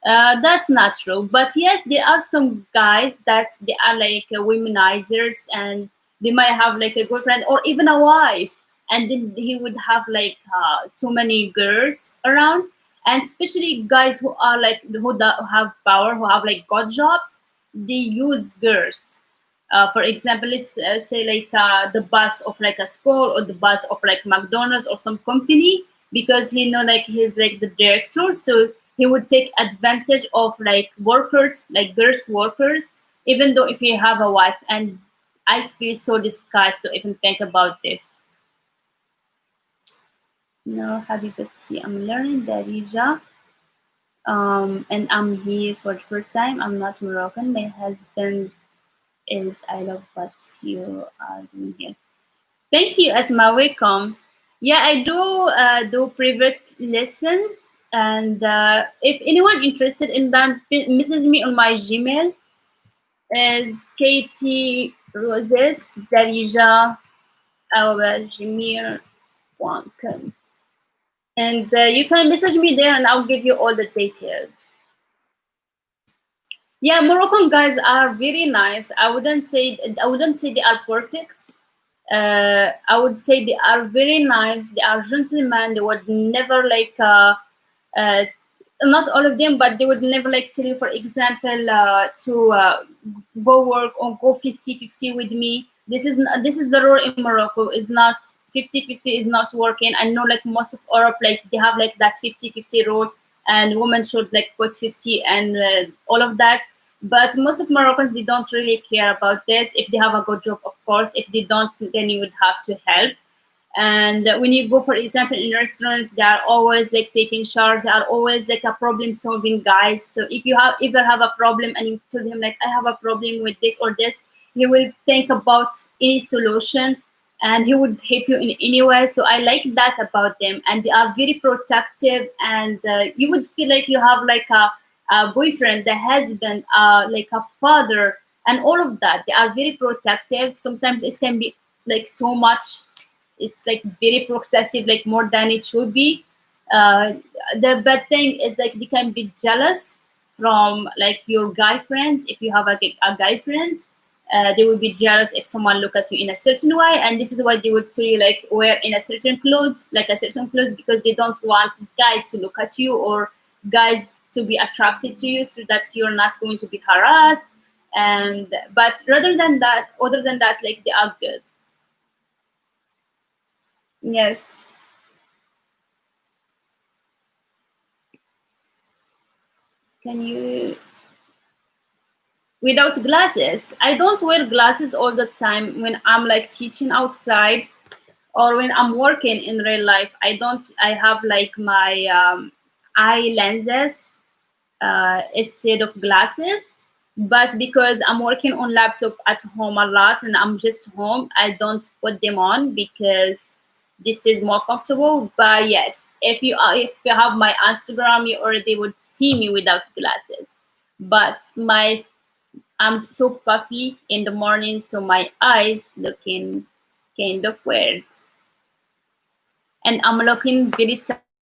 That's not true. But yes, there are some guys that they are like womenizers, and they might have like a girlfriend or even a wife, and then he would have like too many girls around. And especially guys who are like who have power, who have like god jobs, they use girls. For example, let's say like the boss of like a school, or the boss of like McDonald's or some company, because he know like he's like the director, so he would take advantage of like workers, like girls workers, even though if you have a wife. And I feel so disgusted to even think about this. No, Habibati, I'm learning Darija, and I'm here for the first time. I'm not Moroccan. My husband is. I love what you are doing here. Thank you, Asma. Welcome. Yeah, I do private lessons, and if anyone interested in that, message me on my Gmail is Katie Roses Darija gmail.com, and you can message me there, and I'll give you all the details. Yeah, Moroccan guys are very nice. I wouldn't say they are perfect. I would say they are very nice. They are gentlemen. They would never like uh, not all of them, but they would never like tell you, for example, to go work or go 50-50 with me. This is the rule in Morocco. Is not 50-50 is not working. I know like most of Europe, like they have like that 50-50 rule, and women should like put 50 and all of that. But most of Moroccans, they don't really care about this. If they have a good job, of course. If they don't, then you would have to help. And when you go, for example, in restaurants, they are always like taking charge. They are always like a problem solving guys. So if you have ever have a problem and you tell him like, I have a problem with this or this, he will think about any solution and he would help you in any way. So I like that about them, and they are very protective, and you would feel like you have like a boyfriend, the husband, like a father, and all of that. They are very protective. Sometimes it can be like too much. It's like very protective, like more than it should be. Uh, the bad thing is like they can be jealous from like your guy friends. If you have a guy friends, they will be jealous if someone look at you in a certain way, and this is why they will tell you like wear in a certain clothes, like a certain clothes, because they don't want guys to look at you or guys to be attracted to you, so that you're not going to be harassed. And but rather than that, other than that, like they are good. Yes. Can you without glasses? I don't wear glasses all the time when I'm like teaching outside or when I'm working in real life. I don't. I have like my eye lenses instead of glasses. But because I'm working on laptop at home a lot and I'm just home, I don't put them on because this is more comfortable. But yes, if you have my Instagram, you already would see me without glasses. But my I'm so puffy in the morning, so my eyes looking kind of weird, and I'm looking very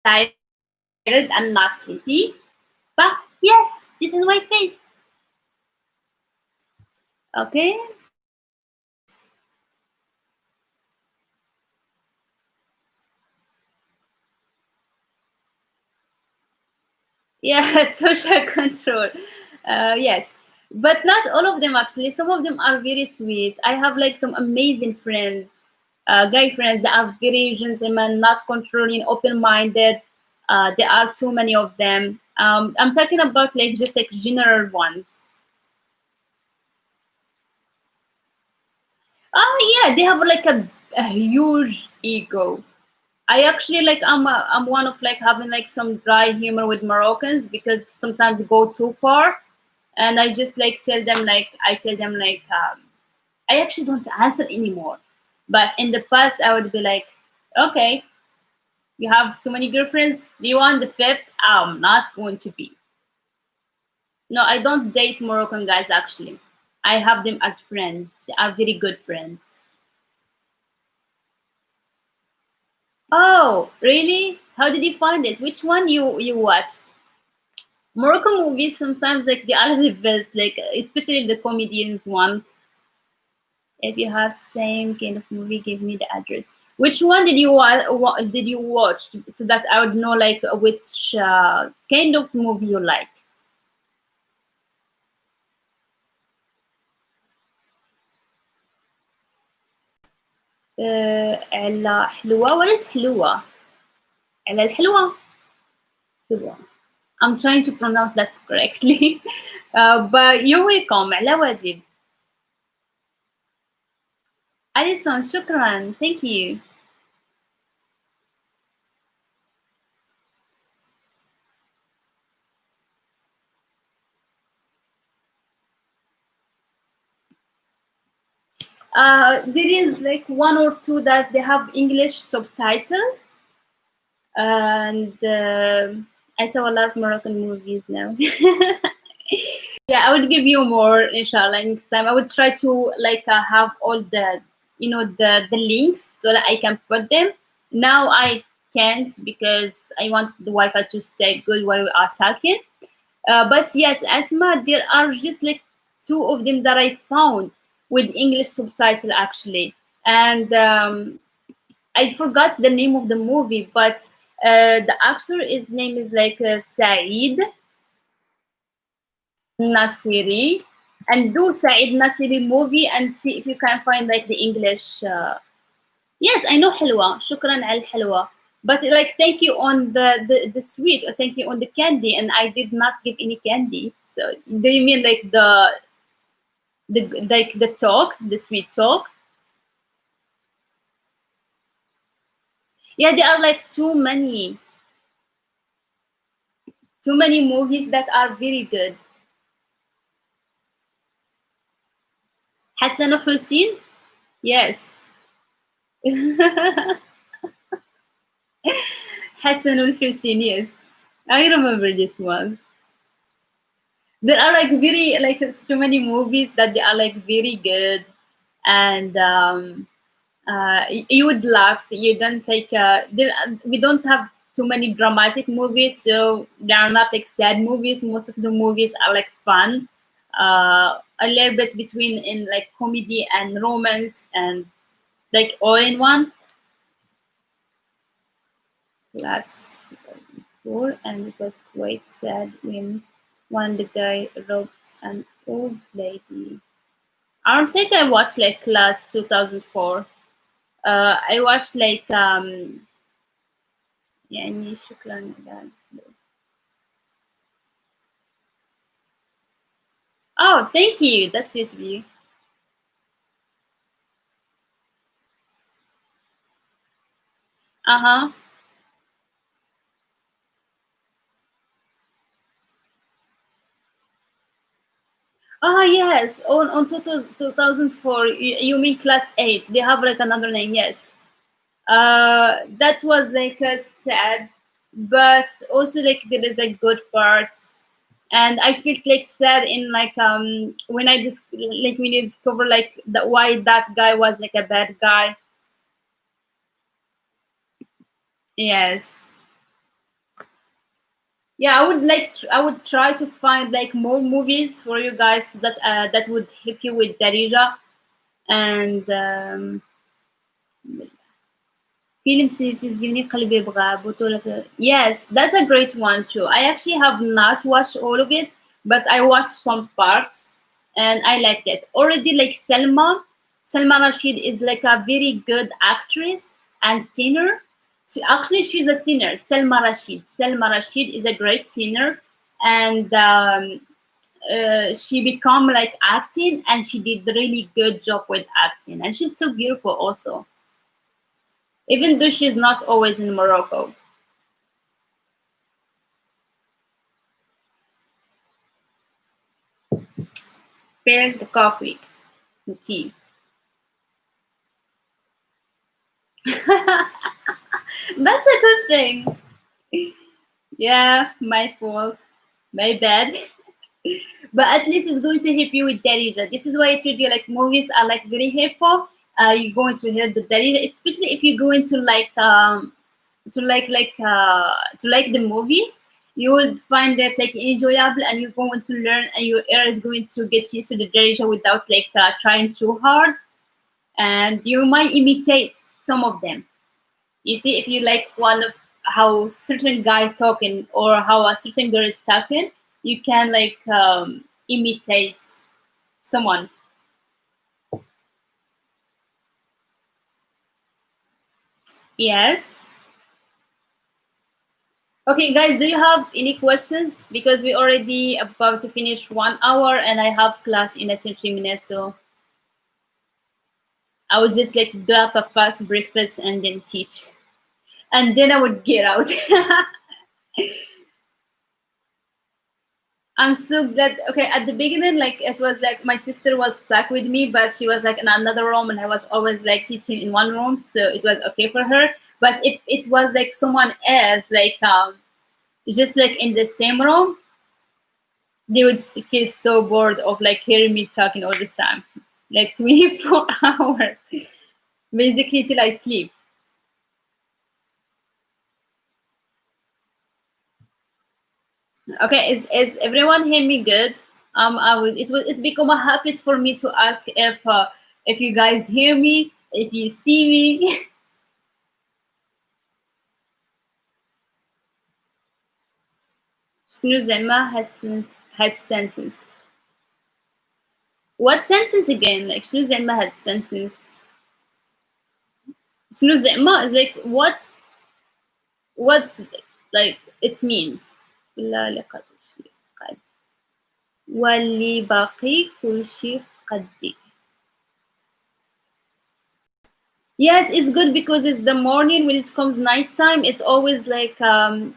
tired and not sleepy. But yes, this is my face. Okay. Yeah, social control. Yes, but not all of them actually. Some of them are very sweet. I have like some amazing friends, guy friends that are very gentlemen, not controlling, open-minded. There are too many of them. I'm talking about like just like general ones. Yeah, they have like a huge ego. I actually like I'm one of like having like some dry humor with Moroccans because sometimes go too far, and I just like tell them like I actually don't answer anymore. But in the past, I would be like, okay, you have too many girlfriends. Do you want the fifth? I'm not going to be. No, I don't date Moroccan guys actually. I have them as friends. They are very good friends. Oh, really? How did you find it? Which one you watched? Moroccan movies sometimes like they are the best, like especially the comedians ones. If you have same kind of movie, give me the address. Which one did you did you watch so that I would know like which kind of movie you like? على حلوة. What is حلوة? على الحلوة. حلوة. I'm trying to pronounce that correctly. But you're welcome. على واجب. Alison, شكرا. Thank you. There is like one or two that they have English subtitles, and I saw a lot of Moroccan movies now. Yeah, I would give you more, inshallah, next time. I would try to like have all the the links so that I can put them. Now I can't because I want the Wi-Fi to stay good while we are talking. But yes, Asma, there are just like two of them that I found with English subtitle actually, and I forgot the name of the movie, but The actor, his name is like Saeed Nasiri. And do Saeed Nasiri movie and see if you can find like the English. Yes, I know حلوة. شكرا على الحلوة. But like thank you on the sweet, or thank you on the candy, and I did not give any candy. So do you mean like the talk, the sweet talk? Yeah, there are like too many movies that are very good. Hassan Hussein, yes. Hassan Hussein, yes. I remember this one. There are like very like it's too many movies that they are like very good, and you would laugh. You don't take we don't have too many dramatic movies, so they are not like sad movies. Most of the movies are like fun, a little bit between in like comedy and romance, and like all in one. Last four, and it was quite sad when one the guy ropes an old lady. I don't think I watched like Class 2004. I watched like يعني شكرا على. Oh, thank you. That's sweet of you. Uh-huh. Oh yes, on 2004. You mean Class 8? They have like another name. Yes. That was like a sad, but also like there is like good parts, and I felt like sad in like when I just like when you discover like that why that guy was like a bad guy. Yes. Yeah, I would like I would try to find like more movies for you guys so that that would help you with Darija and فيلم تلفزيوني قلبي يبغى بطولة. Yes, that's a great one too. I actually have not watched all of it, but I watched some parts and I liked it. Already like Selma Rashid is like a very good actress and singer. Actually, she's a singer. Selma Rashid. Selma Rashid is a great singer, and she become like acting, and she did really good job with acting, and she's so beautiful also, even though she's not always in Morocco. Pair the coffee, the tea. That's a good thing. Yeah, my fault. My bad. But at least it's going to help you with Darija. This is why I told you like movies are like very helpful. You're going to hear the Darija, especially if you go into like to like the movies. You will find that like enjoyable, and you're going to learn, and your ear is going to get used to the Darija without like trying too hard, and you might imitate some of them. You see, if you like one of how certain guy talking or how a certain girl is talking, you can like imitate someone. Yes. Okay, guys, do you have any questions? Because we already about to finish 1 hour, and I have class in 3 minutes, so I would just like drop a fast breakfast and then teach, and then I would get out. I'm so glad. Okay, at the beginning, like it was like my sister was stuck with me, but she was like in another room, and I was always like teaching in one room, so it was okay for her. But if it was like someone else, like just like in the same room, they would feel so bored of like hearing me talking all the time, like 24 hours, basically till I sleep. Okay, is everyone hear me good? I would. It's become a habit for me to ask if you guys hear me, if you see me. شنو زعما هاد sentence. What sentence again? Like شنو زعما هاد sentence. شنو زعما is like what's like it means. ولا لقد شي قد واللي باقي كل شي قدي. Yes, it's good because it's the morning. When it comes nighttime, it's always like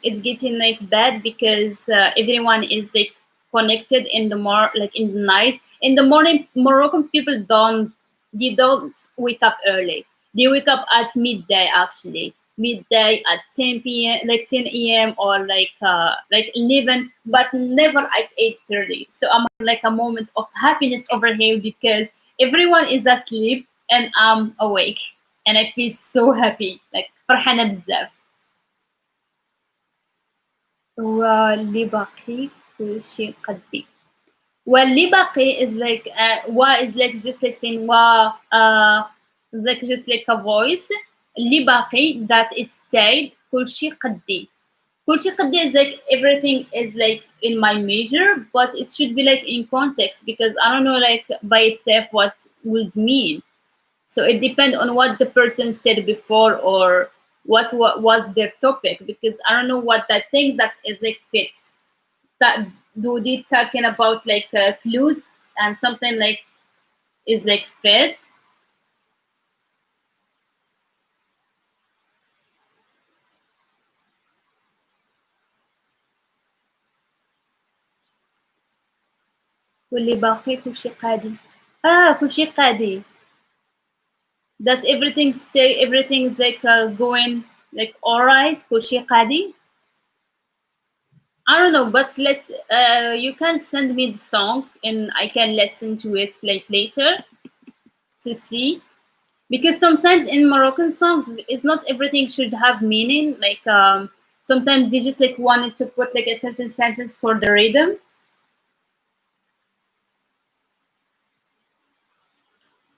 it's getting like bad because everyone is like connected in the like in the night. In the morning, Moroccan people don't wake up early. They wake up at midday actually. Midday at 10 p.m. like 10 a.m. or like 11, but never at 8:30. So I'm like a moment of happiness over here because everyone is asleep and I'm awake and I feel so happy like فرحانة بزاف. واللي باقي كل شيء قدي. واللي باقي is like wa is like just like saying wa like just like a voice. اللي باقي that is stayed كل شيء قدي. كل شيء قدي is like everything is like in my measure, but it should be like in context because I don't know like by itself what would mean. So it depends on what the person said before or what was their topic because I don't know what that thing that is like fits. That do they talking about like clues and something like is like fits. واللي باقي كل شيء قادي. كل شيء قادي. That's everything say everything's like going like all right كل شيء قادي. I don't know, but let you can send me the song and I can listen to it like later to see because sometimes in Moroccan songs it's not everything should have meaning like sometimes they just like wanted to put like a certain sentence for the rhythm.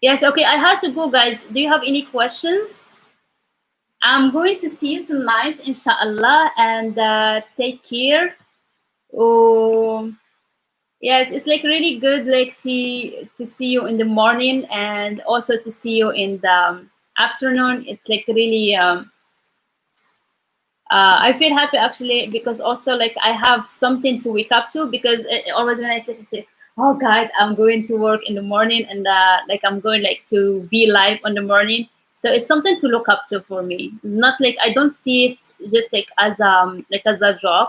Yes, okay, I have to go guys. Do you have any questions? I'm going to see you tonight inshallah and take care. Oh yes, it's like really good like to see you in the morning and also to see you in the afternoon. It's like really I feel happy actually because also like I have something to wake up to because always when I sleep I say, oh God, I'm going to work in the morning and like I'm going like to be live on the morning. So it's something to look up to for me. Not like I don't see it just like as a job.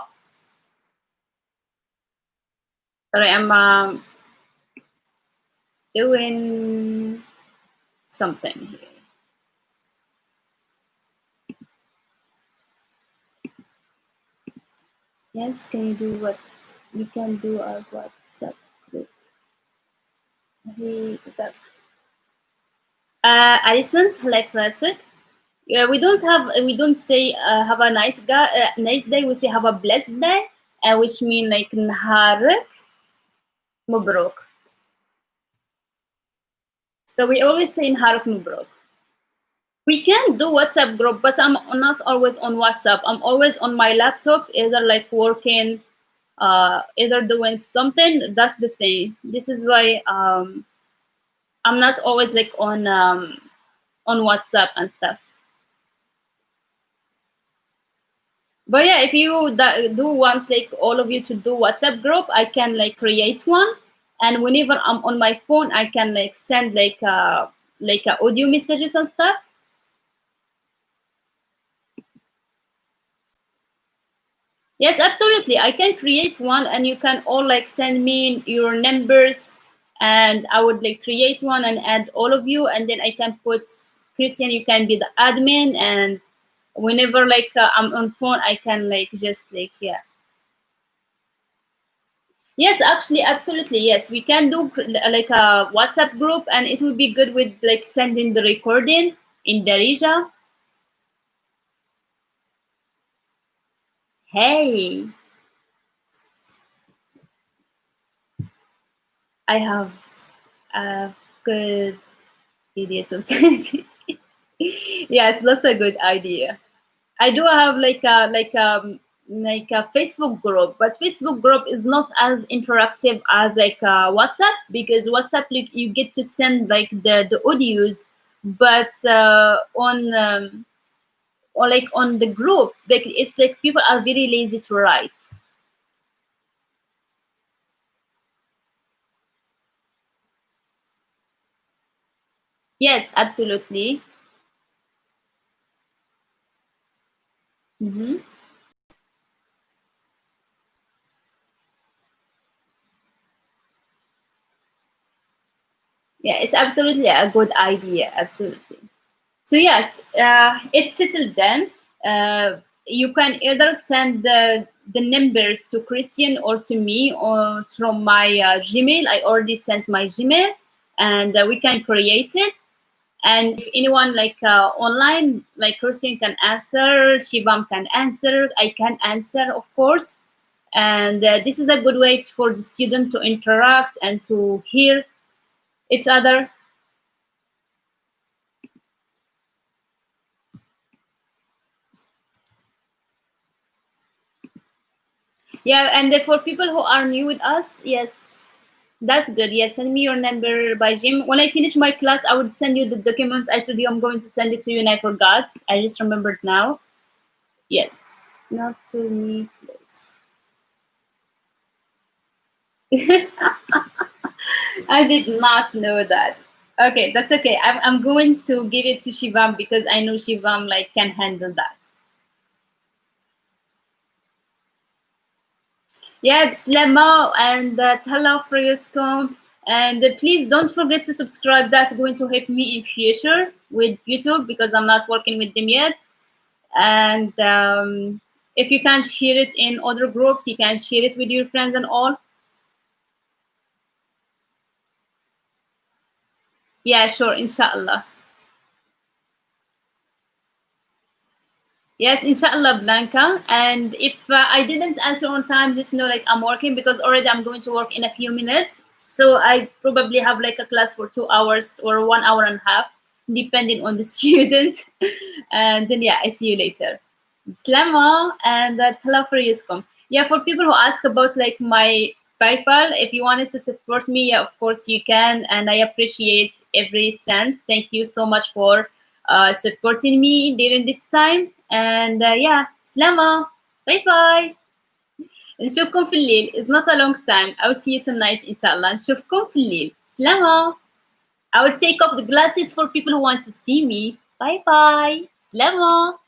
Sorry, I'm doing something here. Yes, can you do what we can do our WhatsApp group? Hey, what's up? Alison, like classic. Yeah, we don't say have a nice day. We say have a blessed day, which mean like نهارك مبروك. So we always say نهارك مبروك. We can do WhatsApp group, but I'm not always on WhatsApp. I'm always on my laptop, either like working, either doing something. That's the thing. This is why I'm not always like on WhatsApp and stuff. But yeah, if you do want like all of you to do WhatsApp group, I can like create one, and whenever I'm on my phone, I can like send like audio messages and stuff. Yes, absolutely. I can create one, and you can all like send me your numbers, and I would like create one and add all of you, and then I can put Christian. You can be the admin, and whenever like I'm on phone, I can like just like yeah. Yes, actually, absolutely. Yes, we can do like a WhatsApp group, and it would be good with like sending the recording in Darija. Hey, I have a good idea sometimes. Yes, that's a good idea. I do have like like a Facebook group, but Facebook group is not as interactive as like WhatsApp, because WhatsApp like you get to send like the audios, but on or like on the group, like it's like people are very lazy to write. Yes, absolutely. Hmm. Yeah, it's absolutely a good idea. Absolutely. So yes, it's settled then. You can either send the numbers to Christian or to me or from my Gmail. I already sent my Gmail, and we can create it. And if anyone like online, like Christian can answer, Shivam can answer, I can answer, of course. And this is a good way for the student to interact and to hear each other. Yeah, and for people who are new with us, yes, that's good. Yes, send me your number by Jim. When I finish my class, I would send you the documents. I told you I'm going to send it to you, and I forgot. I just remembered now. Yes, not to me, please. I did not know that. Okay, that's okay. I'm going to give it to Shivam because I know Shivam like can handle that. Yeah, Slemo and Tala for your scum. And please don't forget to subscribe. That's going to help me in future with YouTube because I'm not working with them yet. And if you can share it in other groups, you can share it with your friends and all. Yeah, sure, inshallah. Yes, inshallah, Blanca. And if I didn't answer on time, just know like I'm working because already I'm going to work in a few minutes. So I probably have like a class for 2 hours or 1 hour and a half, depending on the student. And then yeah, I see you later. Slama and tala for Yuskom. Yeah, for people who ask about like my PayPal, if you wanted to support me, yeah, of course you can, and I appreciate every cent. Thank you so much for supporting me during this time. And yeah, سلامة. Bye bye. نشوفكم في الليل. It's not a long time. I will see you tonight إن شاء الله. نشوفكم في الليل. سلامة. I will take off the glasses for people who want to see me. Bye bye. سلامة.